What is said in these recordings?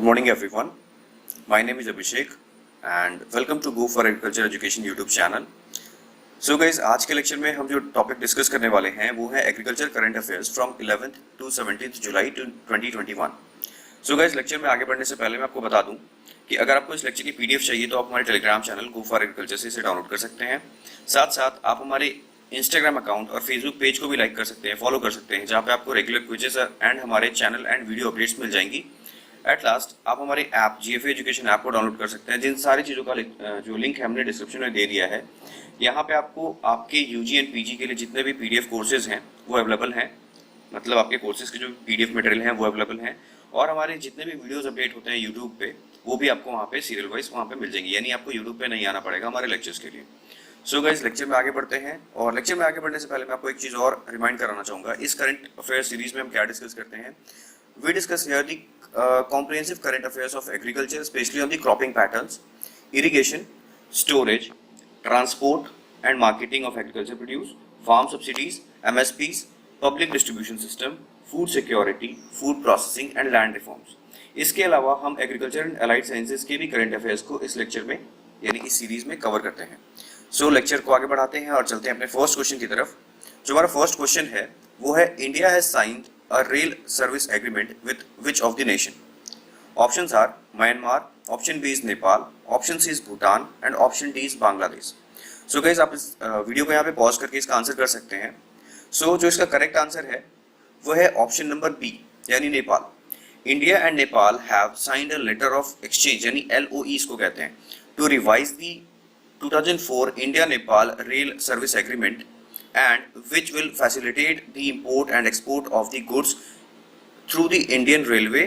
morning everyone. My name is Abhishek and welcome to Go for Agriculture Education YouTube channel. So guys, आज के lecture में हम जो topic discuss करने वाले हैं वो है agriculture current affairs from 11th to 17th July 2021. So guys, lecture में आगे बढ़ने से पहले मैं आपको बता दूं कि अगर आपको इस लेक्चर की पीडीएफ चाहिए तो आप हमारे Telegram channel go for agriculture से इसे डाउनलोड कर सकते हैं. साथ साथ आप हमारे इंस्टाग्राम अकाउंट और फेसबुक पेज को भी लाइक कर सकते हैं, फॉलो कर सकते हैं, जहाँ पे आपको रेगुलर क्विजेस एंड हमारे चैनल एंड वीडियो अपडेट्स मिल जाएंगी. एट लास्ट आप हमारे ऐप GFA एजुकेशन ऐप को डाउनलोड कर सकते हैं, जिन सारी चीज़ों का जो लिंक है हमने डिस्क्रिप्शन में दे दिया है. यहाँ पे आपको आपके UG एंड PG के लिए जितने भी PDF कोर्सेज हैं वो अवेलेबल हैं, मतलब आपके कोर्सेज के जो PDF मटेरियल हैं वो अवेलेबल हैं, और हमारे जितने भी वीडियोस अपडेट होते हैं यूट्यूब पे वो भी आपको वहाँ पे सीरियल वाइज वहाँ पे मिल जाएंगे, यानी आपको यूट्यूब पे नहीं आना पड़ेगा हमारे लेक्चर्स के लिए. सो गाइस, लेक्चर में आगे बढ़ते हैं, और लेक्चर में आगे बढ़ने से पहले मैं आपको एक चीज़ और रिमाइंड कराना चाहूँगा. इस करंट अफेयर सीरीज में हम क्या डिस्कस करते हैं? We discuss here the comprehensive current affairs of agriculture, especially on the cropping patterns, irrigation, storage, transport and marketing of agriculture produce, farm subsidies, MSPs, public distribution system, food security, food processing and land reforms. इसके अलावा हम agriculture and allied sciences के भी current affairs को इस lecture में यानी इस सीरीज में कवर करते हैं. सो लेक्चर को आगे बढ़ाते हैं और चलते हैं अपने फर्स्ट क्वेश्चन की तरफ. जो हमारा फर्स्ट क्वेश्चन है वो है, India has signed a rail service agreement with which of the nation? Options are Myanmar, option B is Nepal, option C is Bhutan and option D is Bangladesh. So guys, आप इस video को यहाँ पे pause करके इसका answer कर सकते हैं. सो जो इसका करेक्ट आंसर है वो है ऑप्शन नंबर बी यानी Nepal. India and Nepal have signed a letter of exchange यानी LOE इसको कहते हैं, to revise the 2004 India Nepal rail service agreement and which will facilitate the import and export of the goods through the Indian Railway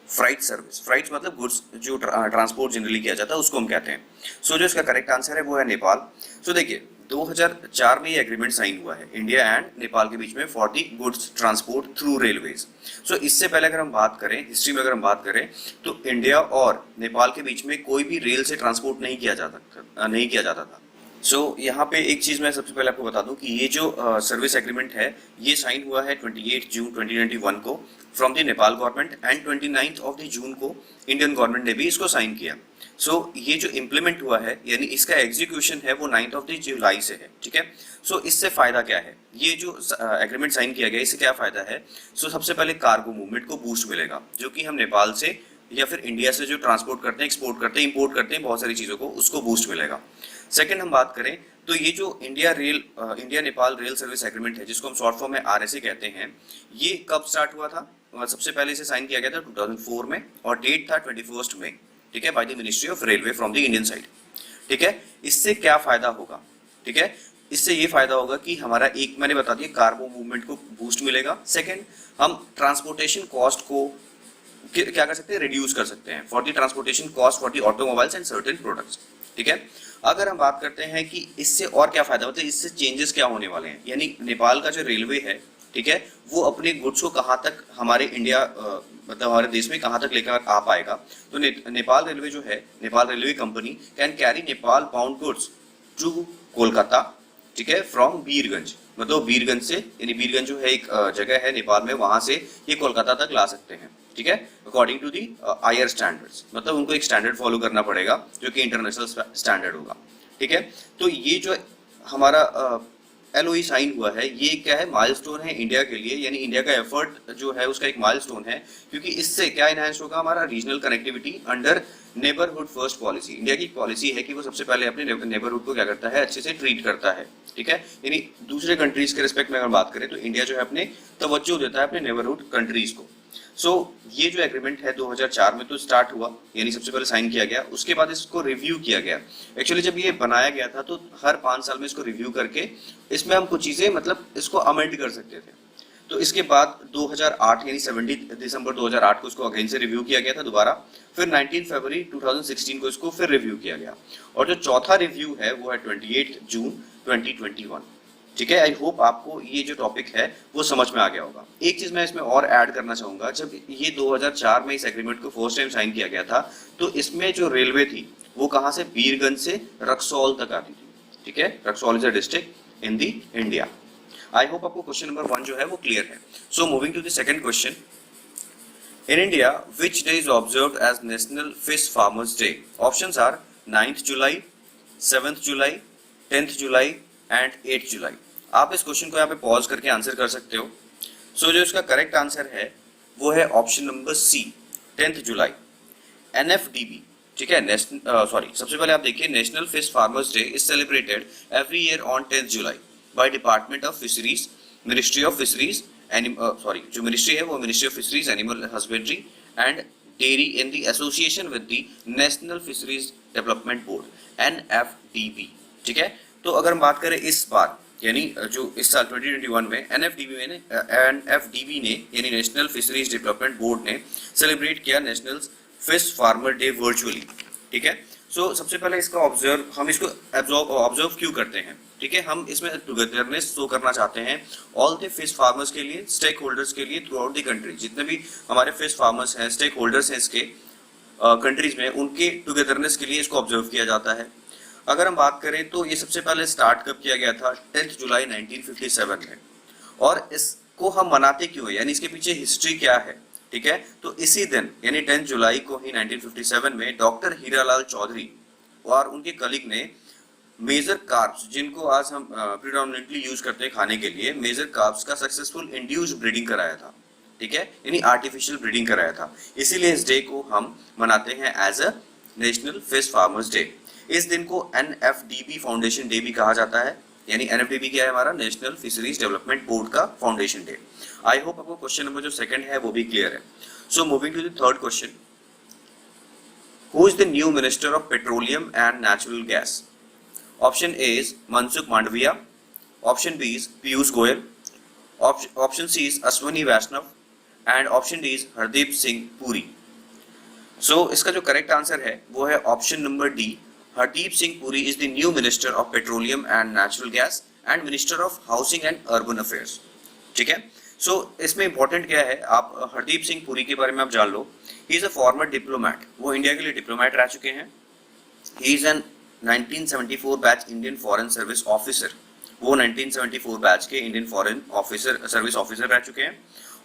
freight service. Freights मतलब goods जो transport generally किया जाता है उसको हम कहते हैं. सो जो इसका करेक्ट आंसर है वो है नेपाल. सो देखिए, 2004 में ये एग्रीमेंट साइन हुआ है इंडिया एंड नेपाल के बीच में for the goods transport through railways. So इससे पहले अगर हम बात करें, हिस्ट्री में अगर हम बात करें, तो इंडिया और नेपाल के बीच में कोई भी रेल से ट्रांसपोर्ट नहीं किया जाता था. सो यहाँ पे एक चीज़ मैं सबसे पहले आपको बता दूं कि ये जो सर्विस एग्रीमेंट है ये साइन हुआ है 28 जून 2021 को from the Nepal government, and 29 of the June को इंडियन गवर्नमेंट ने भी इसको साइन किया. सो ये जो इम्प्लीमेंट हुआ है यानी इसका एग्जीक्यूशन है वो 9 ऑफ द जुलाई से है. ठीक है. सो इससे फ़ायदा क्या है? ये जो एग्रीमेंट साइन किया गया इससे क्या फ़ायदा है? सो सबसे पहले कार्गो मूवमेंट को बूस्ट मिलेगा, जो कि हम नेपाल से या फिर इंडिया से जो ट्रांसपोर्ट करते हैं, एक्सपोर्ट करते हैं, इंपोर्ट करते हैं बहुत सारी चीज़ों को, उसको बूस्ट मिलेगा. सेकंड हम बात करें तो ये जो India Nepal rail service agreement है, जिसको हम शॉर्ट फॉर्म में RSA कहते हैं, ये कब स्टार्ट हुआ था? सबसे पहले इसे साइन किया गया था 2004 में, और डेट था 21 मई. ठीक है, by the ministry of railway from the Indian side. ठीक है. इससे क्या फायदा होगा? ठीक है, इससे ये फायदा होगा कि हमारा एक मैंने बता दिया, कार्गो मूवमेंट को बूस्ट मिलेगा. सेकेंड, हम ट्रांसपोर्टेशन कॉस्ट को क्या कर सकते हैं? रिड्यूस कर सकते हैं for the transportation cost for the automobiles and certain products. ठीक है. अगर हम बात करते हैं कि इससे और क्या फायदा, मतलब इससे चेंजेस क्या होने वाले हैं, यानी नेपाल का जो रेलवे है, ठीक है, वो अपने गुड्स को कहाँ तक हमारे इंडिया मतलब हमारे देश में कहाँ तक लेकर आ पाएगा. तो नेपाल रेलवे जो है, Nepal railway company can carry Nepal bound goods to Kolkata. ठीक है, फ्रॉम बीरगंज, मतलब बीरगंज से, यानी बीरगंज जो है एक जगह है नेपाल में, वहां से ये कोलकाता तक ला सकते हैं. ठीक है, according to the IR standards, मतलब उनको एक स्टैंडर्ड फॉलो करना पड़ेगा जो कि इंटरनेशनल स्टैंडर्ड होगा. ठीक है. तो ये जो हमारा LOE साइन हुआ है, ये क्या है? माइलस्टोन है इंडिया के लिए, यानी इंडिया का एफर्ट जो है उसका एक माइलस्टोन है, क्योंकि इससे क्या इनहैंस होगा? हमारा regional connectivity under neighbourhood first policy. India की पॉलिसी है कि वो सबसे पहले अपने नेबरहुड को क्या करता है? अच्छे से ट्रीट करता है. ठीक है, यानी दूसरे कंट्रीज के रिस्पेक्ट में अगर बात करें तो इंडिया जो है अपने तवज्जो देता है अपने नेबरहुड कंट्रीज को. सो ये जो एग्रीमेंट है 2004 में तो स्टार्ट हुआ, यानी सबसे पहले साइन किया गया, उसके बाद इसको रिव्यू किया गया. एक्चुअली जब ये बनाया गया था तो हर 5 साल में इसको रिव्यू करके इसमें हम कुछ चीज़ें मतलब इसको अमेंड कर सकते थे. तो इसके बाद 2008 यानी 17 दिसंबर 2008 को इसको अगेन से रिव्यू किया गया था दोबारा. फिर 19 फरवरी 2016 को इसको फिर रिव्यू किया गया, और जो चौथा रिव्यू है वो है 28 जून 2021. ठीक है. आई होप आपको ये जो टॉपिक है वो समझ में आ गया होगा. एक चीज मैं इसमें और ऐड करना चाहूंगा, जब ये 2004 में इस एग्रीमेंट को फर्स्ट टाइम साइन किया गया था तो इसमें जो रेलवे थी वो कहाँ से? बीरगंज से रक्सौल तक आती थी. ठीक है, Raxaul is a district in the India. I hope आपको क्वेश्चन नंबर 1 जो है वो क्लियर है. So moving to the second question. In India, which day is observed as National Fish Farmers Day? Options are 9th July, 7th July, 10th July and 8th July. आप इस question को यहाँ पे pause करके answer कर सकते हो. सो जो इसका करेक्ट आंसर है वो है ऑप्शन नंबर सी, 10th जुलाई. NFDB, ठीक है, सबसे पहले आप देखिए, national fish farmers day is celebrated every year on 10th July by department of fisheries, ministry of fisheries, जो मिनिस्ट्री है वो ministry of fisheries, animal husbandry and dairy in the association with the national fisheries development board, NFDB. ठीक है, तो अगर हम बात करें इस बार यानी जो इस साल 2021 में NFDB ने यानी नेशनल फिशरीज डेवलपमेंट बोर्ड ने सेलिब्रेट किया national fish farmer day virtually. ठीक है, सो सबसे पहले इसका हम इसको ऑब्जर्व क्यों करते हैं? ठीक है, हम इसमें टुगेदरनेस शो करना चाहते हैं ऑल द फिश फार्मर्स के लिए, स्टेक होल्डर्स के लिए थ्रू आउट द कंट्री. जितने भी हमारे फिश फार्मर्स हैं, स्टेक होल्डर्स हैं इसके कंट्रीज में, उनके टुगेदरनेस के लिए इसको ऑब्जर्व किया जाता है. अगर हम बात करें तो ये सबसे पहले स्टार्ट कब किया गया था? 10th जुलाई 1957 में. और इसको हम मनाते क्यों है, यानी इसके पीछे हिस्ट्री क्या है? ठीक है, तो इसी दिन यानी 10th जुलाई को ही 1957 में डॉक्टर हीरालाल चौधरी और उनके कलीग ने मेजर कार्ब्स, जिनको आज हम प्रिडोमिनेंटली यूज करते हैं खाने के लिए, मेजर कार्ब्स का सक्सेसफुल इंड्यूस ब्रीडिंग कराया था. ठीक है, यानी आर्टिफिशियल ब्रीडिंग कराया था. इसीलिए इस डे को हम मनाते हैं as a national fish farmers day. इस दिन को NFDB फाउंडेशन डे भी कहा जाता है. यानी NFDB क्या है? हमारा नेशनल फिशरीज डेवलपमेंट बोर्ड का फाउंडेशन डे. आई होप आपको क्वेश्चन नंबर जो सेकंड है वो भी क्लियर है. So moving to the third question, who is the new minister of petroleum and natural gas? Option A is Mansukh Mandaviya, option B is Piyush Goyal, option C is Ashwini Vaishnaw and option D is Hardeep Singh Puri. So इसका जो correct answer है वो है option number D, Hardeep Singh Puri is the new minister of petroleum and natural gas and minister of housing and urban affairs. ठीक है, सो इसमें important क्या है, आप हरदीप सिंह पुरी के बारे में आप जान लो. He is a former diplomat, वो इंडिया के लिए डिप्लोमैट रह चुके हैं. He is an 1974 batch Indian foreign service officer, वो 1974 बैच के Indian foreign officer service officer रह चुके हैं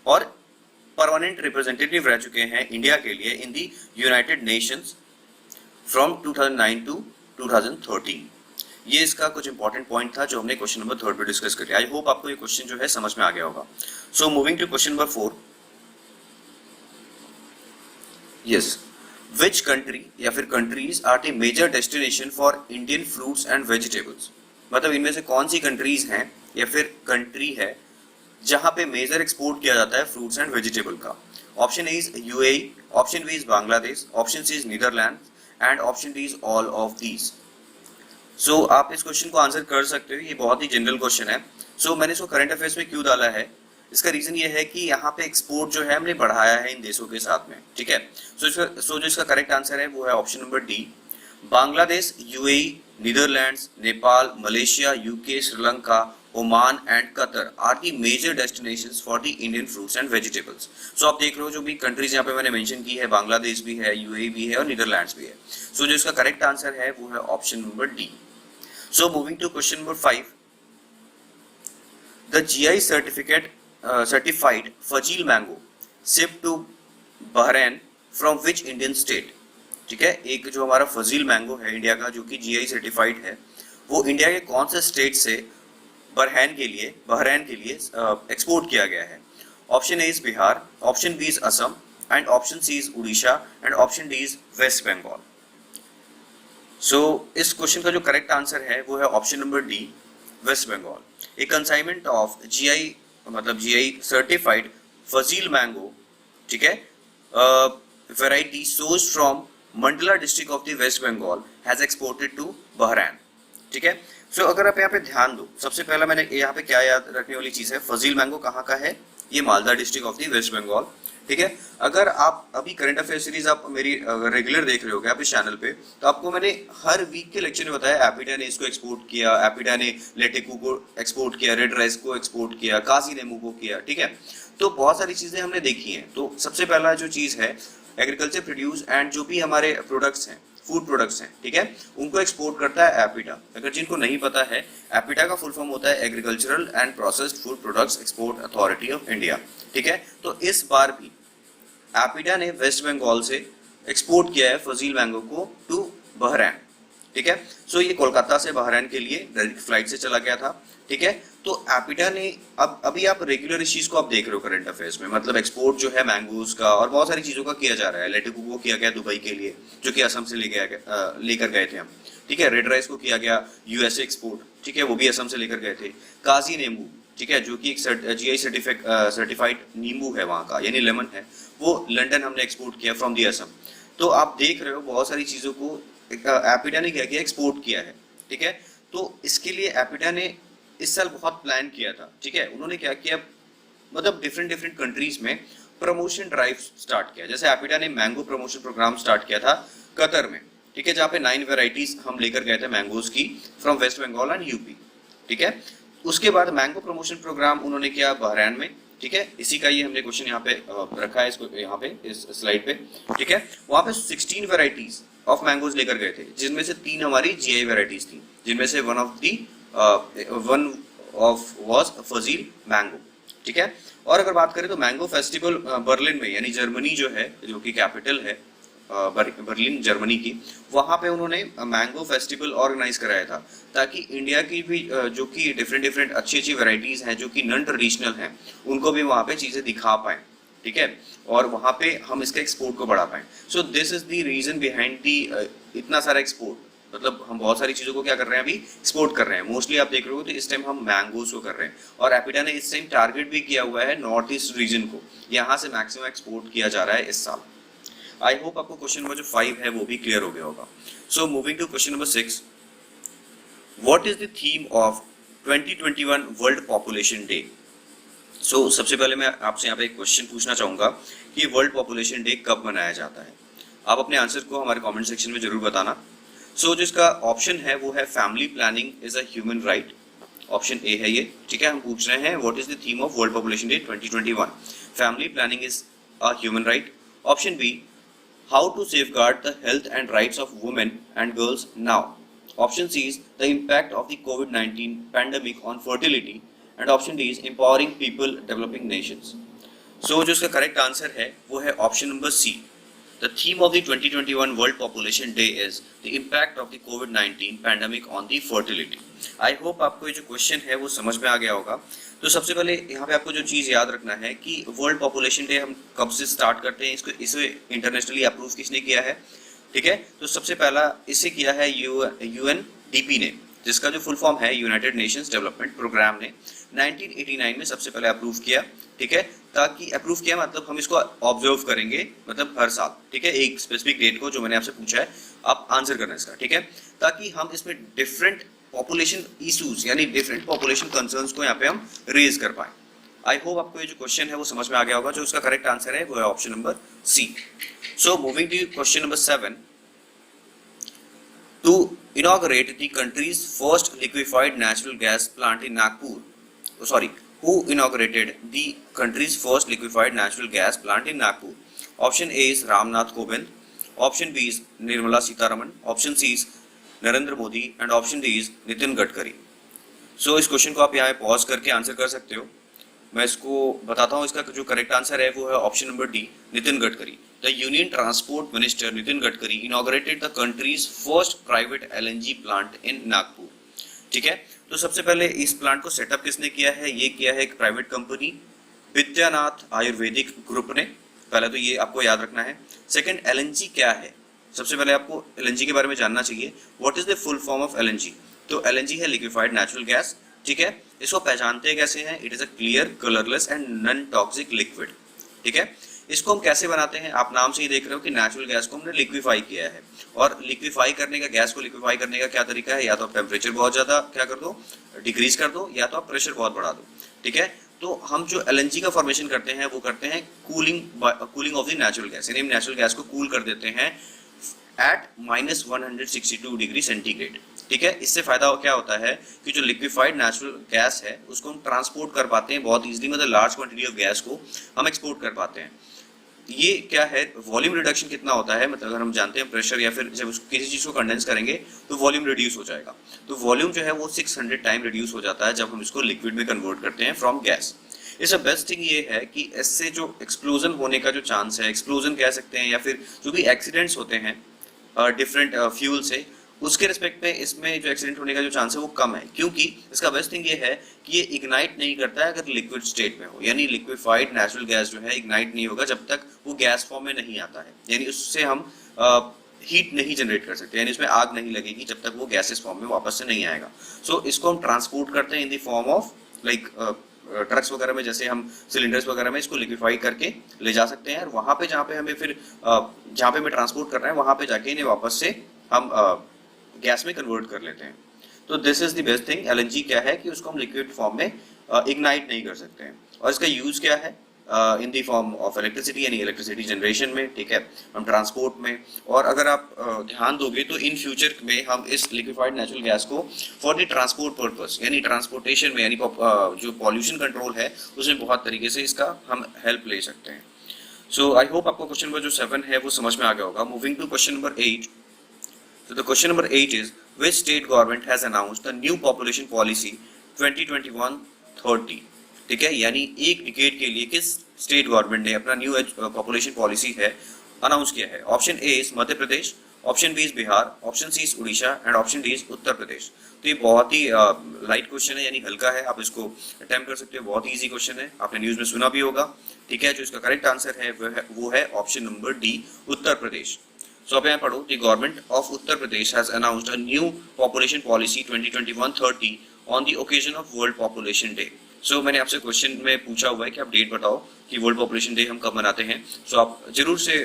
और परमानेंट रिप्रेजेंटेटिव रह चुके हैं इंडिया के लिए इन दी यूनाइटेड नेशंस फ्रॉम 2009 टू 2013. ये इसका कुछ इंपॉर्टेंट पॉइंट था जो हमने क्वेश्चन नंबर 3 पे डिस्कस किया. आई होप आपको ये क्वेश्चन जो है समझ में आ गया होगा. So moving to question number 4, yes, which country या फिर countries are the major destination for Indian fruits and vegetables? मतलब इनमें से कौन सी कंट्रीज हैं या फिर कंट्री है जहां पे मेजर एक्सपोर्ट किया जाता है फ्रूट्स एंड वेजिटेबल का? Option A is UAE, option B is Bangladesh, option C is Netherland and option D is all of these. So आप इस क्वेश्चन को आंसर कर सकते हो, ये बहुत ही जनरल क्वेश्चन है. सो मैंने इसको करंट अफेयर्स में क्यों डाला है, इसका रीजन ये है कि यहाँ पे एक्सपोर्ट जो है हमने बढ़ाया है इन देशों के साथ में. ठीक है, सो जो इसका करेक्ट आंसर है वो है option number D, Bangladesh, UAE, Netherlands, Nepal, Malaysia, UK, Sri Lanka, Oman and Qatar are the major destinations for the Indian fruits and vegetables. So आप देख रहे हो जो भी कंट्रीज यहाँ पे मैंने मेंशन की है, बांग्लादेश भी है, UAE भी है और नीदरलैंड्स भी है. सो जो इसका करेक्ट आंसर है वो है option number D. So moving to question number 5, the GI certified Fazli mango shipped to Bahrain from which Indian state? ठीक है, एक जो हमारा फजील मैंगो है इंडिया का जो कि GI सर्टिफाइड है, वो इंडिया के कौन से स्टेट से बहरैन के लिए एक्सपोर्ट किया गया है? Option A is Bihar, option B is Assam and option C is Orissa and option D is West Bengal. So इस क्वेश्चन का जो करेक्ट आंसर है वो है option number D, West Bengal. A consignment of GI certified Fazli mango, ठीक है, variety source from Mandla district of the waste Bengal has exported to Bahrain. ठीक है, सो अगर आप यहाँ पे ध्यान दो, सबसे पहला मैंने यहाँ पे क्या याद रखने वाली चीज है, फजील मैंगो कहाँ का है? ये Malda district of the waste Bengal. ठीक है, अगर आप अभी करंट अफेयर सीरीज आप मेरी रेगुलर देख रहे होगे आप इस चैनल पे, तो आपको मैंने हर वीक के लेक्चर में बताया एपिडा ने इसको एक्सपोर्ट किया, एपिडा ने लेटेकू को एक्सपोर्ट किया, रेड राइस को एक्सपोर्ट किया, काजी नेमू को किया. ठीक है, तो बहुत सारी चीजें हमने देखी हैं. तो सबसे पहला जो चीज है, एग्रीकल्चर प्रोड्यूस एंड जो भी हमारे प्रोडक्ट्स हैं, फूड प्रोडक्ट्स हैं, ठीक है, उनको एक्सपोर्ट करता है एपिडा. अगर जिनको नहीं पता है, एपिडा का फुल फॉर्म होता है agricultural and processed food products export authority of India. ठीक है, तो इस बार भी एपिडा ने वेस्ट बंगाल से एक्सपोर्ट किया है फजील मैंगो को टू बहरैन, ठीक है। सो ये कोलकाता से बहरैन के लिए डायरेक्ट फ्लाइट से चला गया था, ठीक है। तो एपिडा ने अब अभी आप रेगुलर इस चीज को आप देख रहे हो करंट अफेयर्स में, मतलब एक्सपोर्ट जो है मैंगोज का और बहुत सारी चीजों का किया जा रहा है। लेटेकू को किया गया दुबई के लिए, जो कि असम से लेकर गए थे हम, ठीक है। रेड राइस को किया गया यूएसए एक्सपोर्ट, ठीक है, वो भी असम से लेकर गए थे। काजी नींबू, ठीक है, जो कि एक जीआई सर्टिफाइड नींबू है वहाँ का, यानी लेमन है, वो लंदन हमने एक्सपोर्ट किया फ्रॉम दी असम। तो आप देख रहे हो बहुत सारी चीजों को एपिडा ने क्या किया, एक्सपोर्ट किया है, ठीक है। तो इसके लिए एपिडा ने इस साल बहुत प्लान किया था, ठीक है। उन्होंने क्या किया, मतलब डिफरेंट डिफरेंट कंट्रीज में प्रमोशन ड्राइव स्टार्ट किया। जैसे एपिडा ने मैंगो प्रमोशन प्रोग्राम स्टार्ट किया था कतर में, ठीक है, जहाँ पे 9 वेराइटीज हम लेकर गए थे मैंगोज की from West Bengal and UP, ठीक है। उसके बाद मैंगो प्रमोशन प्रोग्राम उन्होंने किया बहरैन में, ठीक है। इसी का ये हमने क्वेश्चन यहाँ पे रखा है, इसको यहाँ पे इस स्लाइड पे, ठीक है। वहाँ पे 16 वेराइटीज ऑफ मैंगोज लेकर गए थे, जिनमें से 3 हमारी जीआई वेराइटीज थी, जिनमें से one of was Fazil mango, ठीक है। और अगर बात करें तो मैंगो फेस्टिवल बर्लिन में, यानी जर्मनी जो है, जो कि कैपिटल है बर्लिन जर्मनी की, वहाँ पे उन्होंने मैंगो फेस्टिवल ऑर्गेनाइज कराया था, ताकि इंडिया की भी जो कि डिफरेंट डिफरेंट अच्छी अच्छी वेराइटीज हैं जो कि नॉन ट्रेडिशनल हैं, उनको भी वहाँ पे चीज़ें दिखा पाएं, ठीक है, और वहाँ पे हम इसके एक्सपोर्ट को बढ़ा पाएं। So this is the reason behind the इतना सारा एक्सपोर्ट, मतलब हम बहुत सारी चीज़ों को क्या कर रहे हैं, अभी एक्सपोर्ट कर रहे हैं। मोस्टली आप देख रहे हो तो इस टाइम हम मैंगोज को कर रहे हैं, और एपिडा ने इस टाइम टारगेट भी किया हुआ है नॉर्थ ईस्ट रीजन को, यहाँ से मैक्सिमम एक्सपोर्ट किया जा रहा है इस साल। आई होप आपको क्वेश्चन नंबर जो 5 है वो भी क्लियर हो गया होगा। So moving to question number 6, what is the theme of 2021 World population Day? So सबसे पहले मैं आपसे यहाँ पे एक क्वेश्चन पूछना चाहूंगा कि वर्ल्ड पॉपुलेशन डे कब मनाया जाता है। आप अपने आंसर को हमारे कमेंट सेक्शन में जरूर बताना। सो जो इसका ऑप्शन है वो है family planning is a human right, option A है ये, ठीक है। हम पूछ रहे हैं what is the theme of world population day 2021, family planning is a human right. Option B, how to safeguard the health and rights of women and girls now. Option C is the impact of the COVID-19 pandemic on fertility, and option D is empowering people developing nations. So जो इसका correct answer है वो है option number C. The theme of the 2021 World Population Day is the impact of the COVID-19 pandemic on the fertility. I hope आपको ये जो question है वो समझ में आ गया होगा। तो सबसे पहले यहाँ पे आपको जो चीज़ याद रखना है कि वर्ल्ड पॉपुलेशन डे हम कब से स्टार्ट करते हैं, इसको इसे इंटरनेशनली अप्रूव किसने किया है, ठीक है। तो सबसे पहला इसे किया है यूएनडीपी ने, जिसका जो फुल फॉर्म है यूनाइटेड नेशंस डेवलपमेंट प्रोग्राम ने 1989 में सबसे पहले अप्रूव किया, ठीक है। ताकि अप्रूव किया मतलब हम इसको ऑब्जर्व करेंगे, मतलब हर साल, ठीक है, एक स्पेसिफिक डेट को जो मैंने आपसे पूछा है आप आंसर करना इसका, ठीक है, ताकि हम इसमें डिफरेंट पॉपुलेशन इश्यूज यानी डिफरेंट पॉपुलेशन कंसर्न्स को यहाँ पे हम रेज कर पाए। आई होप आपको ये जो क्वेश्चन है वो समझ में आ गया होगा। जो उसका करेक्ट आंसर है वो है option number C. So moving to question number 7, to inaugurate the country's first liquefied natural gas plant in Nagpur, sorry, who inaugurated the country's first liquefied natural gas plant in Nagpur? Option A is Ramnath Kovind, option B is Nirmala Sitharaman, option C is Narendra Modi and option D is Nitin Gadkari. So इस question को आप यहाँ pause करके answer कर सकते हो। मैं इसको बताता हूँ, इसका जो करेक्ट आंसर है वो है option number D, Nitin Gadkari. The union transport minister Nitin Gadkari inaugurated the country's first private LNG plant in Nagpur, ठीक है। तो सबसे पहले इस प्लांट को सेटअप किसने किया है, ये किया है एक private company Vidyanath Ayurvedic group ने। पहले तो ये आपको याद रखना है। सेकंड, एलएनजी क्या है, सबसे पहले आपको एलएनजी के बारे में जानना चाहिए। What is the full form of LNG? तो एलएनजी है लिक्विफाइड नेचुरल गैस, ठीक है। इसको पहचानते कैसे हैं? It is a clear, colourless and non toxic liquid, ठीक है। इसको हम कैसे बनाते हैं? आप नाम से ही देख रहे हो कि नेचुरल गैस को हमने लिक्विफाई किया है। और लिक्विफाई करने का, गैस को लिक्विफाई करने का क्या तरीका है? या तो आप टेम्परेचर बहुत ज्यादा क्या कर दो, डिक्रीज कर दो, या तो आप प्रेशर बहुत बढ़ा दो, ठीक है। तो हम जो एलएनजी का फॉर्मेशन करते हैं वो करते हैं cooling of the natural gas, यानी हम नेचुरल गैस को कूल कर देते हैं एट -162 डिग्री सेंटीग्रेड, ठीक है। इससे फायदा क्या होता है कि जो लिक्विफाइड नेचुरल गैस है उसको हम ट्रांसपोर्ट कर पाते हैं बहुत इजीली, मतलब लार्ज क्वांटिटी ऑफ गैस को हम एक्सपोर्ट कर पाते हैं। ये क्या है, वॉल्यूम रिडक्शन कितना होता है, मतलब अगर हम जानते हैं प्रेशर या फिर जब किसी चीज को कंडेंस करेंगे तो वॉल्यूम रिड्यूस हो जाएगा। तो वॉल्यूम जो है वो 600 टाइम रिड्यूस हो जाता है जब हम इसको लिक्विड में कन्वर्ट करते हैं फ्रॉम गैस। इसका बेस्ट थिंग ये है कि इससे जो एक्सप्लोजन होने का जो चांस है, एक्सप्लोजन कह सकते हैं, या फिर जो भी एक्सीडेंट्स होते हैं डिफरेंट फ्यूल से, उसके रिस्पेक्ट में इसमें जो एक्सीडेंट होने का जो चांस है वो कम है, क्योंकि इसका बेस्ट थिंग ये है कि ये इग्नाइट नहीं करता है अगर लिक्विड स्टेट में हो, यानी लिक्विफाइड नेचुरल गैस जो है इग्नाइट नहीं होगा जब तक वो गैस फॉर्म में नहीं आता है, यानी उससे हम हीट नहीं जनरेट कर सकते, यानी उसमें आग नहीं लगेगी जब तक वो गैसेस फॉर्म में वापस से नहीं आएगा। सो इसको हम ट्रांसपोर्ट करते हैं in the form of like trucks वगैरह में, जैसे हम सिलेंडर्स वगैरह में इसको लिक्विफाई करके ले जा सकते हैं, और वहां पे जहाँ पे हमें फिर जहाँ पे हमें ट्रांसपोर्ट करना है वहां पे जाके इन्हें वापस से हम गैस में कन्वर्ट कर लेते हैं। तो this is the best thing. LNG क्या है कि उसको हम लिक्विड फॉर्म में इग्नाइट नहीं कर सकते हैं, और इसका यूज क्या है इन दी फॉर्म ऑफ इलेक्ट्रिसिटी, यानी इलेक्ट्रिसिटी जनरेशन में, ठीक है, हम ट्रांसपोर्ट में। और अगर आप ध्यान दोगे तो इन फ्यूचर में हम इस लिक्विफाइड नेचुरल गैस को फॉर द ट्रांसपोर्ट पर्पस, यानी ट्रांसपोर्टेशन में, यानी जो पॉल्यूशन कंट्रोल है उसमें बहुत तरीके से इसका हम हेल्प ले सकते हैं। सो आई होप आपको क्वेश्चन नंबर जो 7 है वो समझ में आ गया होगा। Moving to question number 8। So the question number 8 is, which state government has announced the new population policy 2021-30? ठीक है, यानी एक डिकेड के लिए किस स्टेट गवर्नमेंट ने अपना न्यू पॉपुलेशन पॉलिसी है अनाउंस किया है? Option A is Madhya Pradesh, option B is Bihar, option C is Orissa and option D is Uttar Pradesh. तो ये बहुत ही लाइट क्वेश्चन है, यानी हल्का है, आप इसको अटेम्प्ट कर सकते हो, बहुत ही इजी क्वेश्चन है, आपने न्यूज में सुना भी होगा, ठीक है। जो इसका करेक्ट आंसर है वो है option number D, Uttar Pradesh. So अब यहाँ पढ़ो, the government of Uttar Pradesh has announced a new population policy 2021-30 on the occasion of World Population Day. So मैंने आपसे क्वेश्चन में पूछा हुआ है कि आप डेट बताओ कि वर्ल्ड पॉपुलेशन डे हम कब मनाते हैं। So आप जरूर से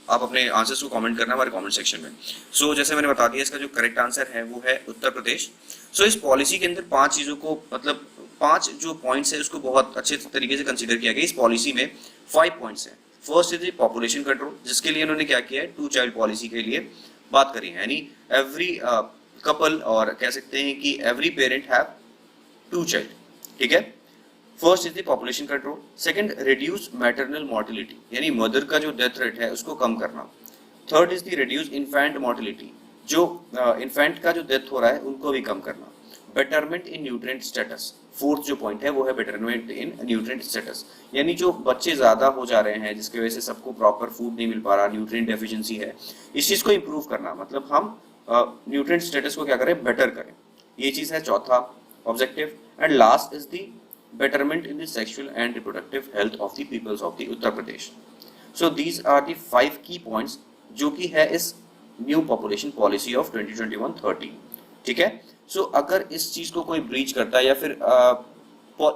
आप अपने आंसर्स को कमेंट करना हमारे कमेंट सेक्शन में। So जैसे मैंने बता दिया, इसका जो करेक्ट आंसर है वो है उत्तर प्रदेश। So इस पॉलिसी के अंदर 5 चीजों को, मतलब 5 जो पॉइंट्स है उसको बहुत अच्छे तरीके से कंसिडर किया गया। इस पॉलिसी में 5 पॉइंट्स हैं। फर्स्ट इज पॉपुलेशन कंट्रोल, जिसके लिए उन्होंने क्या किया है, 2 चाइल्ड पॉलिसी के लिए बात करी है, यानी एवरी कपल, और कह सकते हैं कि एवरी पेरेंट हैव 2 चाइल्ड, ठीक है। First is the population control. Second, reduce maternal mortality, यानी मदर का जो डेथ रेट है उसको कम करना। Third is the reduce infant mortality, जो इन्फेंट का जो डेथ हो रहा है उनको भी कम करना। बेटरमेंट इन न्यूट्रिएंट स्टेटस, फोर्थ जो पॉइंट है वो है बेटरमेंट इन न्यूट्रिएंट स्टेटस, यानी जो बच्चे ज्यादा हो जा रहे हैं जिसकी वजह से सबको प्रॉपर फूड नहीं मिल पा रहा, न्यूट्रिएंट डेफिशिएंसी है, इस चीज को इंप्रूव करना, मतलब हम न्यूट्रिएंट स्टेटस को क्या करें, बेटर करें, ये चीज है चौथा objective. And last is the betterment in the sexual and reproductive health of the peoples of the Uttar Pradesh. So these are the 5 key points जो कि है इस न्यू पॉपुलेशन पॉलिसी ऑफ 2021-30, ठीक है। सो अगर इस चीज को कोई ब्रीच करता है या फिर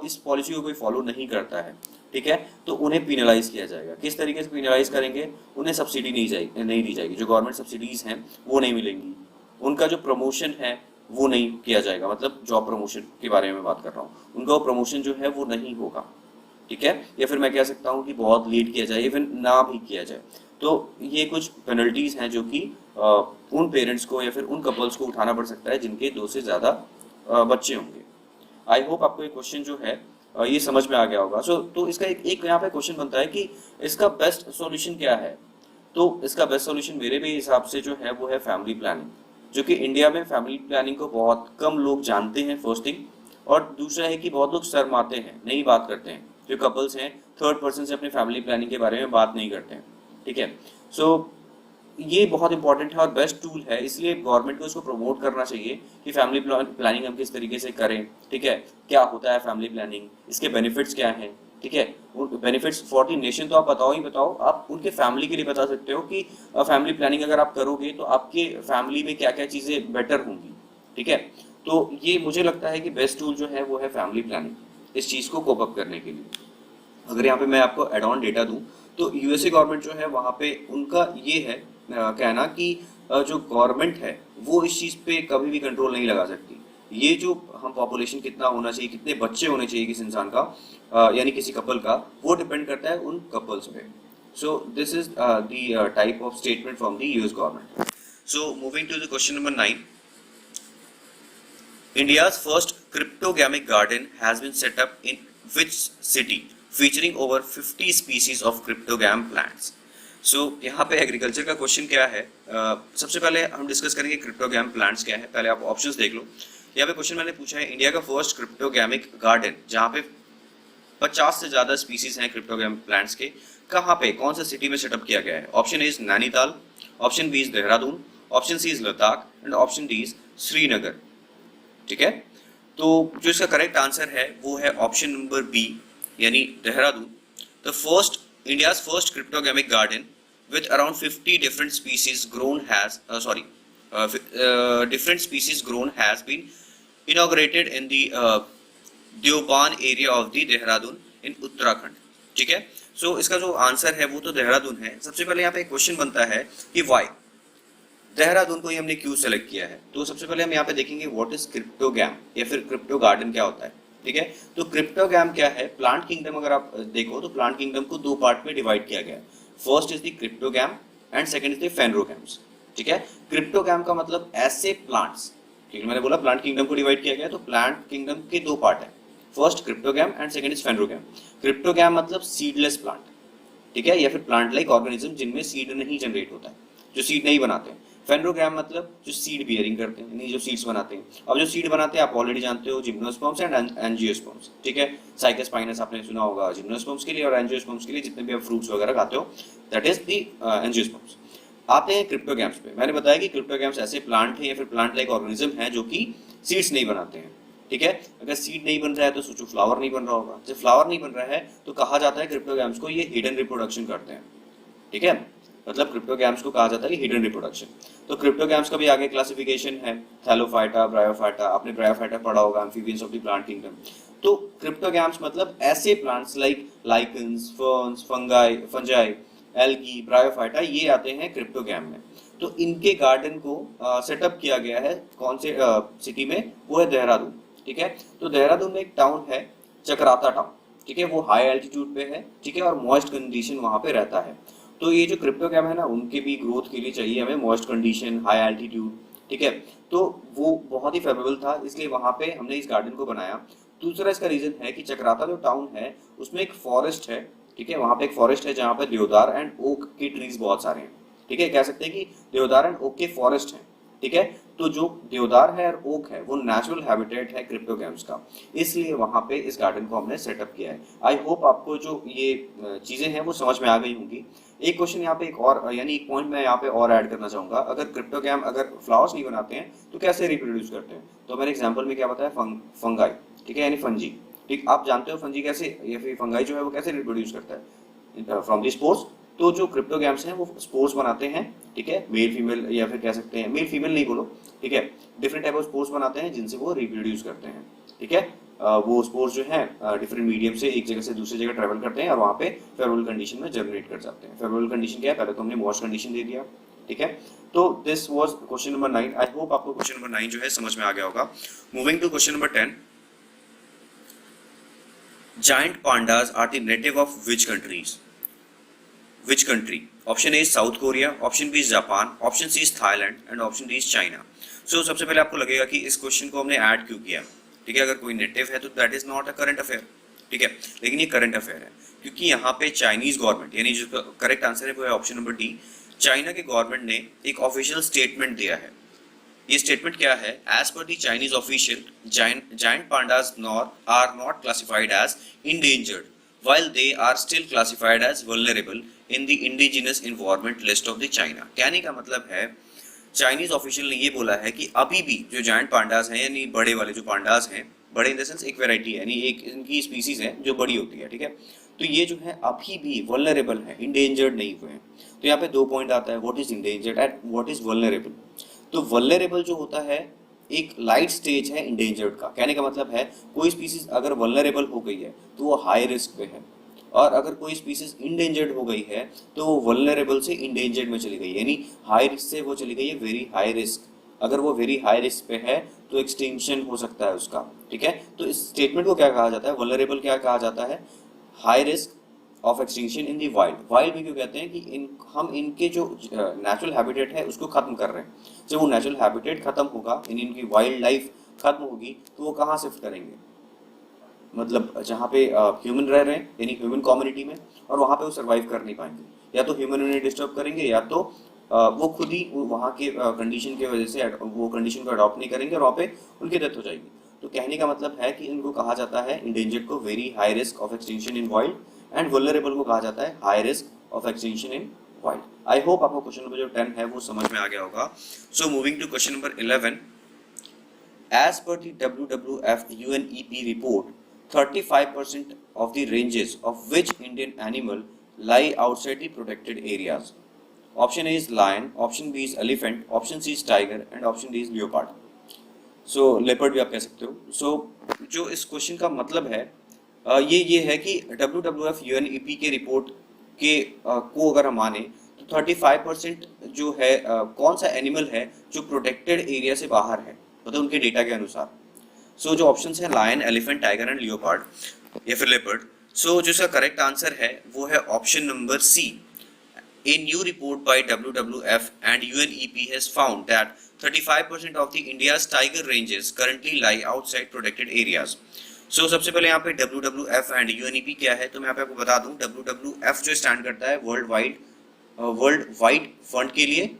इस पॉलिसी को कोई फॉलो नहीं करता है, ठीक है, तो उन्हें पिनलाइज किया जाएगा। किस तरीके से पिनलाइज करेंगे? उन्हें सब्सिडी नहीं दी जाएगी, जो गवर्नमेंट सब्सिडीज हैं वो नहीं मिलेंगी, उनका जो प्रमोशन है वो नहीं किया जाएगा, मतलब जॉब प्रमोशन के बारे में बात कर रहा हूँ, उनका वो प्रमोशन जो है वो नहीं होगा, ठीक है। या फिर मैं कह सकता हूँ कि बहुत लेट किया जाए, इवन ना भी किया जाए। तो ये कुछ पेनल्टीज हैं जो कि उन पेरेंट्स को या फिर उन कपल्स को उठाना पड़ सकता है जिनके 2 से ज़्यादा बच्चे होंगे। आई होप आपको ये क्वेश्चन जो है ये समझ में आ गया होगा। तो इसका एक यहाँ पे क्वेश्चन बनता है कि इसका बेस्ट सॉल्यूशन क्या है। तो इसका बेस्ट सॉल्यूशन मेरे भी हिसाब से जो है वो है फैमिली प्लानिंग, जो कि इंडिया में फैमिली प्लानिंग को बहुत कम लोग जानते हैं, फर्स्ट थिंग। और दूसरा है कि बहुत लोग शर्माते हैं, नहीं बात करते हैं, जो कपल्स हैं थर्ड पर्सन से अपनी फैमिली प्लानिंग के बारे में बात नहीं करते हैं, ठीक है। सो ये बहुत इंपॉर्टेंट है और बेस्ट टूल है, इसलिए गवर्नमेंट को इसको प्रमोट करना चाहिए कि फैमिली प्लानिंग हम किस तरीके से करें, ठीक है, क्या होता है फैमिली प्लानिंग, इसके बेनिफिट्स क्या हैं, ठीक है। बेनिफिट्स फॉर द नेशन तो आप बताओ ही बताओ, आप उनके फैमिली के लिए बता सकते हो कि फैमिली प्लानिंग अगर आप करोगे तो आपके फैमिली में क्या क्या चीज़ें बेटर होंगी, ठीक है। तो ये मुझे लगता है कि बेस्ट टूल जो है वो है फैमिली प्लानिंग, इस चीज़ को कोप अप करने के लिए। अगर यहाँ पे मैं आपको एड ऑन डेटा दूँ तो यूएसए गवर्नमेंट जो है वहाँ पे उनका ये है कहना कि जो गवर्नमेंट है वो इस चीज़ पे कभी भी कंट्रोल नहीं लगा सकती। ये जो हम पॉपुलेशन कितना होना चाहिए, कितने बच्चे होने चाहिए किसी इंसान का यानी किसी कपल का, वो डिपेंड करता है उन कपल्स पे। So this is the type of statement from the US government. So moving to the question number 9, India's first cryptogamic garden has been set up in which city, featuring over 50 species of cryptogam plants? So यहाँ पे agriculture का question क्या है, सबसे पहले हम discuss करेंगे cryptogam plants क्या है। पहले आप ऑप्शंस देख लो। यहाँ पे क्वेश्चन मैंने पूछा है इंडिया का फर्स्ट क्रिप्टोगैमिक गार्डन, जहाँ पे 50 से ज्यादा स्पीसीज हैं क्रिप्टोगैम प्लांट्स के। कहाँ पे, कौन सा सिटी में सेटअप किया गया है? Option A is Nainital, option B is Dehradun, option C is Ladakh and option D is Srinagar. ठीक है, तो जो इसका करेक्ट आंसर है वो है ऑप्शन नंबर बी यानी Dehradun. The first India's first cryptogamic garden with around 50 different species grown has different species grown has been inaugurated in the Deoban area of the Dehradun in Uttarakhand। ठीक है, सो इसका जो answer है वो तो देहरादून है। सबसे पहले यहाँ पे एक क्वेश्चन बनता है कि वाई देहरादून को ही हमने क्यों सेलेक्ट किया है। तो सबसे पहले हम यहाँ पे देखेंगे व्हाट इज क्रिप्टोगैम या फिर क्रिप्टो गार्डन क्या होता है। ठीक है, तो क्रिप्टोगैम क्या है? प्लांट किंगडम अगर आप देखो तो प्लांट किंगडम को दो पार्ट में डिवाइड किया गया है। First is the cryptogam and second is the phanerogams. ठीक है, क्रिप्टोगैम का मतलब ऐसे प्लांट्स, क्योंकि मैंने बोला प्लांट किंगडम को डिवाइड किया गया, तो प्लांट किंगडम के दो पार्ट है, first cryptogam and second is phanerogam. Cryptogam मतलब सीडलेस प्लांट, ठीक है, या फिर प्लांट लाइक ऑर्गेनिज्म जिनमें सीड नहीं जनरेट होता है, जो सीड नहीं बनाते हैं। फेनरोगैम मतलब जो सीड बियरिंग करते हैं, यानी जो सीड्स बनाते हैं। अब जो सीड बनाते हैं आप ऑलरेडी जानते हो, जिम्नोस्पर्म्स एंड एंजियोस्पर्म्स। ठीक है, साइकस पाइनस आपने सुना होगा जिम्नोस्पर्म्स के लिए, और एंजियोस्पर्म्स के लिए जितने भी आप फ्रूट्स वगैरह खाते हो, दैट इज द एंजियोस्पर्म्स। आते हैं क्रिप्टोगैम्स पे। मैंने बताया कि क्रिप्टोगैम्स ऐसे प्लांट हैं या फिर प्लांट लाइक ऑर्गेनिज्म हैं जो कि सीड्स नहीं बनाते हैं। ठीक है, अगर सीड नहीं बन रहा है तो सोचो फ्लावर नहीं बन रहा होगा। जब फ्लावर नहीं बन रहा है तो कहा जाता है क्रिप्टोगैम्स को ये हिडन रिप्रोडक्शन करते हैं। ठीक है, मतलब क्रिप्टोगैम्स को कहा जाता है हिडन रिप्रोडक्शन। तो क्रिप्टोगैम्स का भी आगे क्लासिफिकेशन है, थैलोफाइटा, ब्रायोफाइटा। आपने ब्रायोफाइटा पढ़ा होगा, amphibians of the plant kingdom. तो क्रिप्टोगैम्स मतलब ऐसे plants like lichens, ferns, fungi, algae, bryophyta, ये आते हैं क्रिप्टोगैम में। तो इनके गार्डन को सेटअप किया गया है कौन से सिटी में? वो है देहरादून। ठीक है, तो देहरादून में एक टाउन है चक्राता टाउन। ठीक है, वो हाई एल्टीट्यूड पे है। ठीक है, और मॉइस्ट कंडीशन वहां पे रहता है। तो ये जो क्रिप्टोगैम है ना, उनके भी ग्रोथ के लिए चाहिए हमें मॉइस्ट कंडीशन, हाई एल्टीट्यूड। ठीक है, तो वो बहुत ही फेवरेबल था, इसलिए वहां पे हमने इस गार्डन को बनाया। दूसरा इसका रीजन है कि चक्राता जो टाउन है उसमें एक फॉरेस्ट है। ठीक है, वहां पे एक फॉरेस्ट है जहाँ पे देवदार एंड ओक के ट्रीज बहुत सारे हैं। ठीक है, कह सकते हैं कि देवदार एंड ओक के फॉरेस्ट हैं। ठीक है, तो जो देवदार है और ओक है वो नेचुरल हैबिटेट है क्रिप्टोगैम्स का, इसलिए वहां पे इस गार्डन को हमने सेटअप किया है। आई होप आपको जो ये चीजें हैं वो समझ में आ गई होंगी। एक क्वेश्चन यहाँ पे एक और, यानी एक पॉइंट मैं यहाँ पे और ऐड करना चाहूंगा। अगर क्रिप्टोगैम अगर फ्लावर्स नहीं बनाते हैं तो कैसे रिप्रोड्यूस करते हैं? तो मैंने एग्जाम्पल में क्या बताया, फंगाई। ठीक है, यानी फंजी। ठीक, आप जानते हो फंजी कैसे, या फिर फंगाई जो है वो कैसे रिप्रोड्यूस करता है? From the spores. तो जो क्रिप्टोगैम्स हैं वो स्पोर्स बनाते हैं। ठीक है, मेल फीमेल, या फिर कह सकते हैं मेल फीमेल नहीं बोलो, ठीक है, डिफरेंट टाइप ऑफ स्पोर्स बनाते हैं जिनसे वो रिप्रोड्यूस करते हैं। ठीक है, वो स्पोर्स जो है डिफरेंट मीडियम से एक जगह से दूसरी जगह ट्रेवल करते हैं और वहाँ पे फेवरेबल कंडीशन में जनरेट कर जाते हैं। फेवरेबल कंडीशन क्या है? पहले तो हमने मॉइस्ट कंडीशन दे दिया। ठीक है, तो this was question number 9। I hope आपको क्वेश्चन नंबर 9 जो है समझ में आ गया होगा। Moving to question number 10। Giant pandas are the native of which countries? Which country? Option A is South Korea, option B is Japan, option C is Thailand and option D is China. So सबसे पहले आपको लगेगा कि इस question को हमने add क्यों किया। ठीक है, अगर कोई नेटिव है तो that is not a current affair. ठीक है, लेकिन ये करंट अफेयर है क्योंकि यहाँ पे चाइनीज गवर्नमेंट, यानी जो करेक्ट आंसर है वो है ऑप्शन नंबर डी। चाइना के गवर्नमेंट ने एक ऑफिशियल स्टेटमेंट दिया है। ये स्टेटमेंट क्या है? As per the Chinese official, giant pandas are not classified as endangered while they are still classified as vulnerable in the indigenous environment list of the China। कहने का मतलब है चाइनीज ऑफिशियल ने ये बोला है कि अभी भी जो जायंट पांडास हैं, यानी बड़े वाले जो पांडास हैं, बड़े इन द सेंस एक वैरायटी है, यानी एक इनकी स्पीसीज है जो बड़ी होती है। ठीक है, तो ये जो है अभी भी वल्नरेबल है, इंडेंजर्ड नहीं हुए हैं। तो यहाँ पे दो पॉइंट आता है, what is endangered and what is vulnerable. तो वल्नरेबल जो होता है एक लाइट स्टेज है इंडेंजर्ड का। कहने का मतलब है कोई स्पीसीज अगर वल्नरेबल हो गई है तो वो हाई रिस्क पे है, और अगर कोई स्पीसीज इंडेंजर्ड हो गई है तो वो वल्नरेबल से इंडेंजर्ड में चली गई, यानी हाई रिस्क से वो चली गई है वेरी हाई रिस्क। अगर वो वेरी हाई रिस्क पे है तो एक्सटिंक्शन हो सकता है उसका। ठीक है, तो इस स्टेटमेंट को क्या कहा जाता है? वल्नरेबल क्या कहा जाता है? High risk of extinction in the wild. Wild भी क्यों कहते हैं कि हम इनके जो नेचुरल हैबिटेट है उसको खत्म कर रहे हैं। जब वो नेचुरल हैबिटेट खत्म होगा, इनकी वाइल्ड लाइफ खत्म होगी, तो वो कहाँ शिफ्ट करेंगे? मतलब जहाँ पे ह्यूमन रह रहे हैं, यानी ह्यूमन कम्युनिटी में, और वहाँ पे वो सर्वाइव कर नहीं पाएंगे। या तो ह्यूमन उन्हें डिस्टर्ब करेंगे, या तो वो खुद ही वहाँ के कंडीशन की वजह से वो कंडीशन को अडॉप्ट नहीं करेंगे और वहाँ पे उनकी डेथ हो जाएगी। तो कहने का मतलब है कि इनको कहा जाता है इंडेंजर्ड को very high risk of extinction in wild, and vulnerable को कहा जाता है high risk of extinction in wild. I hope आपको क्वेश्चन नंबर जो 10 है वो समझ में आ गया होगा। So moving to question number 11, as per the WWF UNEP report, 35% of the ranges of which Indian animal lie outside the protected areas? Option A is lion, option B is elephant, option C is tiger and option D is leopard. So leopard भी आप कह सकते हो। So जो इस question का मतलब है ये है कि WWF UNEP के रिपोर्ट के को अगर हम माने तो 35% जो है कौन सा एनिमल है जो प्रोटेक्टेड एरिया से बाहर है, मतलब उनके डेटा के अनुसार। सो जो ऑप्शंस हैं lion, elephant, tiger and leopard या फिर लेपर्ड। सो जो इसका करेक्ट आंसर है वो है option number C. A new report by WWF and UNEP has found that 35% of the India's tiger ranges currently lie outside protected areas. So सबसे पहले यहाँ पे WWF and UNEP क्या है, तो मैं यहाँ पे आपको बता दूँ। WWF जो स्टैंड करता है वर्ल्ड वाइड फंड के लिए,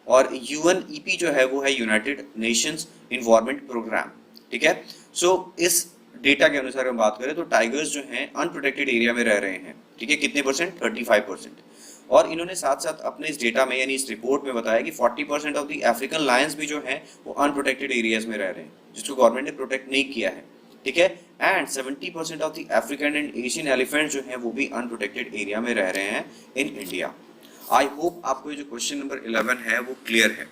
और UNEP जो है वो है यूनाइटेड नेशंस इन्वायरमेंट प्रोग्राम, ठीक है। सो इस डेटा के अनुसार हम बात करें तो टाइगर्स जो हैं अनप्रोटेक्टेड एरिया में रह रहे हैं, ठीक है। कितने परसेंट? 35%। और इन्होंने साथ साथ अपने इस डेटा में यानी इस रिपोर्ट में बताया कि 40% ऑफ द अफ्रीकन लायंस भी जो हैं वो अनप्रोटेक्टेड एरियाज में रह रहे हैं, जिसको गवर्नमेंट ने प्रोटेक्ट नहीं किया है, ठीक है। And 70% of the African and Asian elephant जो हैं वो भी अनप्रोटेक्टेड एरिया में रह रहे हैं इन इंडिया। आई होप आपको ये जो क्वेश्चन नंबर 11 है वो क्लियर है।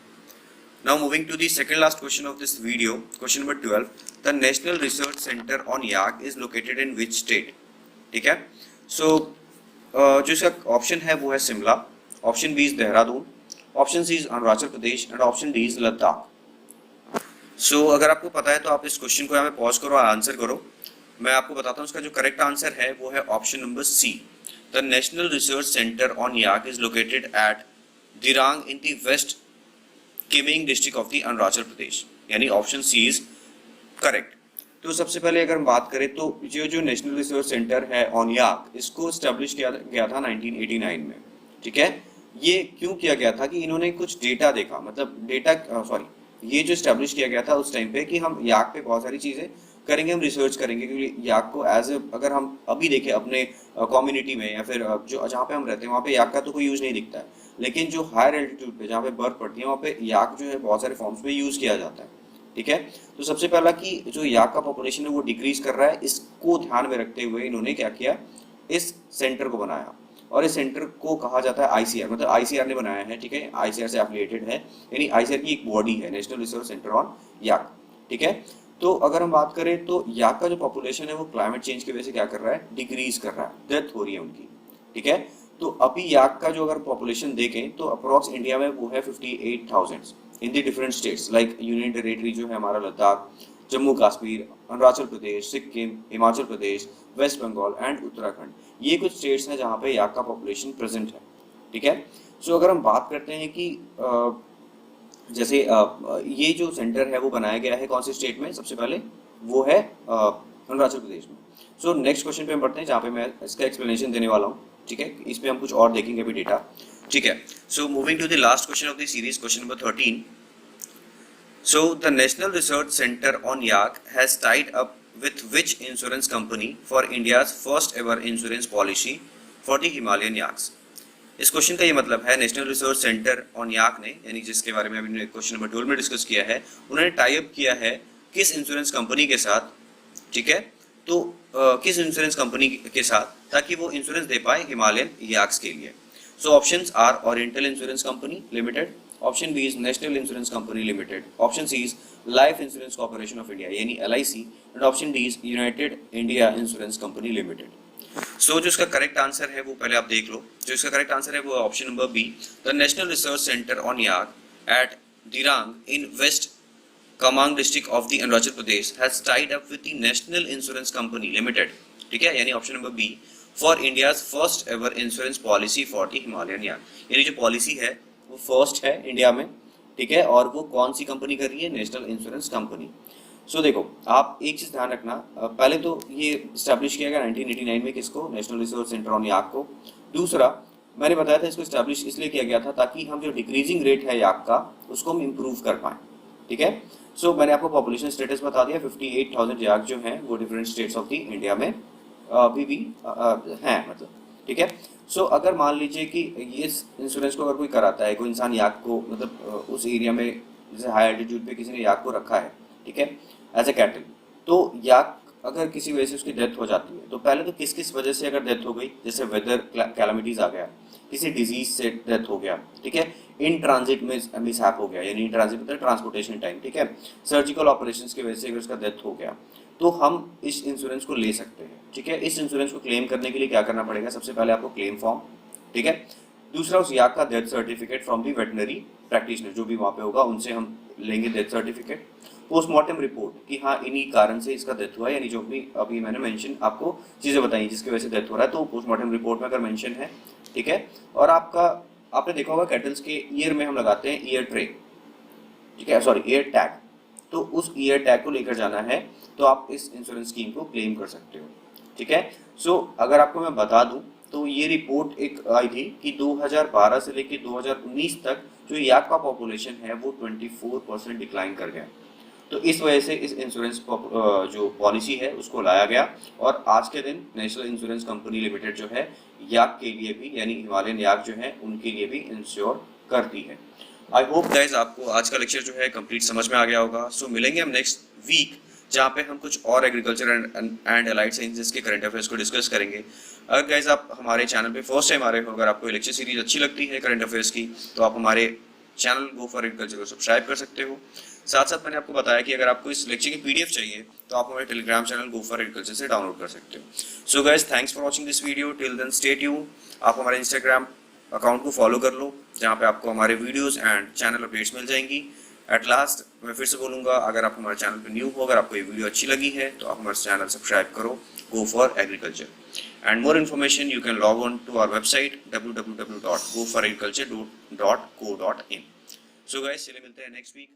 Now moving to the second last question of this video, question number 12. The National Research Center on Yak is located in which state? ठीक है। So जो इसका ऑप्शन है वो है Shimla, option B is Dehradun, option C is Arunachal Pradesh and option D is Ladakh. So अगर आपको पता है तो आप इस क्वेश्चन को यहाँ पे पॉज करो और आंसर करो। मैं आपको बताता हूँ इसका जो करेक्ट आंसर है वो है option number C. The National Research Centre on Yak is located at Dirang in the West Kameng district of the Arunachal Pradesh, यानी ऑप्शन सी इज करेक्ट। तो सबसे पहले अगर हम बात करें तो ये जो नेशनल रिसर्च सेंटर है ऑन याक, इसको स्टैब्लिश किया गया था 1989 में, ठीक है। ये क्यों किया गया था कि इन्होंने कुछ डेटा देखा, मतलब ये जो स्टैब्लिश किया गया था उस टाइम पे कि हम याक पे बहुत सारी चीज़ें करेंगे, हम रिसर्च करेंगे, क्योंकि याक को एज अगर हम अभी देखें अपने कम्युनिटी में या फिर जो जहाँ पे हम रहते हैं वहाँ पे याक का तो कोई यूज़ नहीं दिखता है, लेकिन जो हायर एल्टीट्यूड पे जहाँ पे बर्फ पड़ती है वहाँ पे याक जो है बहुत सारे फॉर्म्स में यूज़ किया जाता है, ठीक है। तो सबसे पहला कि जो याक का पॉपुलेशन है वो डिक्रीज कर रहा है, इसको ध्यान में रखते हुए इन्होंने क्या किया, इस सेंटर को बनाया। और इस सेंटर को कहा जाता है ICR, मतलब ICR ने बनाया है, ठीक है। ICR से एफिलिएटेड है, यानी ICR की एक बॉडी है, नेशनल रिसर्च सेंटर ऑन याक, ठीक है। तो अगर हम बात करें तो याक का जो पॉपुलेशन है वो क्लाइमेट चेंज की वजह से क्या कर रहा है, डिक्रीज कर रहा है, डेथ हो रही है उनकी, ठीक है। तो अभी याक का जो अगर पॉपुलेशन देखें तो अप्रॉक्स इंडिया में वो है 58,000 in the different states like union territory जो है हमारा लद्दाख, जम्मू कश्मीर, अरुणाचल प्रदेश, सिक्किम, हिमाचल प्रदेश, वेस्ट बंगाल एंड उत्तराखंड, ये कुछ स्टेट्स हैं जहाँ पे याक का पॉपुलेशन प्रेजेंट है, ठीक है। सो अगर हम बात करते हैं कि जैसे ये जो सेंटर है वो बनाया गया है कौन से स्टेट में, सबसे पहले वो है अरुणाचल प्रदेश में। सो नेक्स्ट क्वेश्चन पे हम बढ़ते हैं जहाँ पे मैं इसका एक्सप्लेनेशन देने वाला हूँ, ठीक है। इस पे हम कुछ और देखेंगे अभी डेटा, ठीक है। So moving to the last question of the series, question number 13. So the National Research Center on Yak has tied up with which insurance company for India's first ever insurance policy for the Himalayan yaks? इस question का ये मतलब है national Research Centre on याक ने, यानी जिसके बारे में अभी क्वेश्चन नंबर 12 में डिस्कस किया है, उन्होंने टाई अप किया है किस इंश्योरेंस कंपनी के साथ, ठीक है। तो किस इंश्योरेंस कंपनी के साथ, ताकि वो इंश्योरेंस दे पाए हिमालयन याक्स के लिए। So options are Oriental Insurance Company Limited, option B is National Insurance Company Limited, option C is Life Insurance Corporation of India यानी LIC, and option D is United India Insurance Company Limited. So जो इसका correct answer है वो पहले आप देख लो। जो इसका करेक्ट आंसर है वो option number B, the National Research Centre on Yak at Dirang in West Kameng district of the Arunachal Pradesh has tied up with the National Insurance Company Limited, ठीक है, यानी option number B for India's first ever insurance policy for the Himalayan yak. यानी जो policy है वो first है India में, ठीक है, और वो कौन सी कंपनी कर रही है, नेशनल इंश्योरेंस कंपनी। सो देखो आप एक चीज़ ध्यान रखना, पहले तो ये स्टैब्लिश किया गया 1989 में, किसको, नेशनल रिसर्च सेंटर ऑन याक को। दूसरा मैंने बताया था इसको स्टैब्लिश इसलिए किया गया था ताकि हम जो डिक्रीजिंग रेट है याक का उसको हम इम्प्रूव कर पाएँ, ठीक है। सो मैंने आपको पॉपुलेशन स्टेटस बता दिया, 58,000 याक जो हैं वो different states of the India में अभी भी हैं, मतलब ठीक है। सो अगर मान लीजिए कि इस इंश्योरेंस को अगर कोई कराता है, कोई इंसान याक को मतलब उस एरिया में जैसे हाई एल्टीट्यूड पे किसी ने याक को रखा है, ठीक है, एज ए कैटल, तो याक अगर किसी वजह से उसकी डेथ हो जाती है, तो पहले तो किस किस वजह से अगर डेथ हो गई, जैसे वेदर कैलामिटीज आ गया, किसी डिजीज से डेथ हो गया, ठीक है, इन ट्रांजिट में मिसहैप हो गया, यानी इन ट्रांजिट मतलब ट्रांसपोर्टेशन टाइम, ठीक है, सर्जिकल ऑपरेशंस की वजह से अगर उसका डेथ हो गया, तो हम इस इंश्योरेंस को ले सकते हैं, ठीक है। इस इंश्योरेंस को क्लेम करने के लिए क्या करना पड़ेगा, सबसे पहले आपको क्लेम फॉर्म, ठीक है, दूसरा उस याक का death certificate from the veterinary practitioner जो भी वहाँ पे होगा, उनसे हम लेंगे डेथ सर्टिफिकेट, पोस्टमार्टम रिपोर्ट कि हाँ इन्हीं कारण से इसका डेथ हुआ है, यानी जो भी अभी मैंने मेंशन आपको चीज़ें बताई जिसकी वजह से डेथ हो रहा है, तो पोस्टमार्टम रिपोर्ट में अगर मेंशन है, ठीक है। और आपका आपने देखा होगा कैटल्स के ईयर में हम लगाते हैं ईयर ट्रे, ठीक है, सॉरी ईयर टैग, तो उस ईयर टैग को लेकर जाना है, तो आप इस इंश्योरेंस स्कीम को क्लेम कर सकते हो, ठीक है। सो अगर आपको मैं बता दूं तो ये रिपोर्ट एक आई थी कि 2012 से लेकर 2019 तक जो याक का पॉपुलेशन है वो 24% डिक्लाइन कर गया, तो इस वजह से इस इंश्योरेंस जो पॉलिसी है उसको लाया गया, और आज के दिन नेशनल इंश्योरेंस कंपनी लिमिटेड जो है याक के लिए भी, यानी हिमालयन याक जो है उनके लिए भी इंश्योर करती है। आई होप गाइज आपको आज का लेक्चर जो है कंप्लीट समझ में आ गया होगा। सो मिलेंगे हम नेक्स्ट वीक, जहाँ पे हम कुछ और एग्रीकल्चर एंड अलाइड साइंसेज के करंट अफेयर्स को डिस्कस करेंगे। अगर गाइज आप हमारे चैनल पे फर्स्ट टाइम आ रहे हो, अगर आपको लेक्चर सीरीज अच्छी लगती है करंट अफेयर्स की, तो आप हमारे चैनल गो फॉर एग्रीकल्चर को सब्सक्राइब कर सकते हो। साथ साथ मैंने आपको बताया कि अगर आपको इस लेक्चर की पीडीएफ चाहिए तो आप हमारे Telegram channel go for agriculture से डाउनलोड कर सकते हो। So guys thanks for watching this video, till then stay tuned. आप हमारे इंस्टाग्राम अकाउंट को फॉलो कर लो, जहाँ पे आपको हमारे वीडियोस एंड चैनल अपडेट्स मिल जाएंगी। एट लास्ट मैं फिर से बोलूँगा, अगर आप हमारे चैनल पे न्यू हो, अगर आपको ये वीडियो अच्छी लगी है तो आप हमारे चैनल सब्सक्राइब करो, go for agriculture. And more information you can log on to our website www.goforagriculture.co.in। So guys चलिए मिलते हैं नेक्स्ट वीक।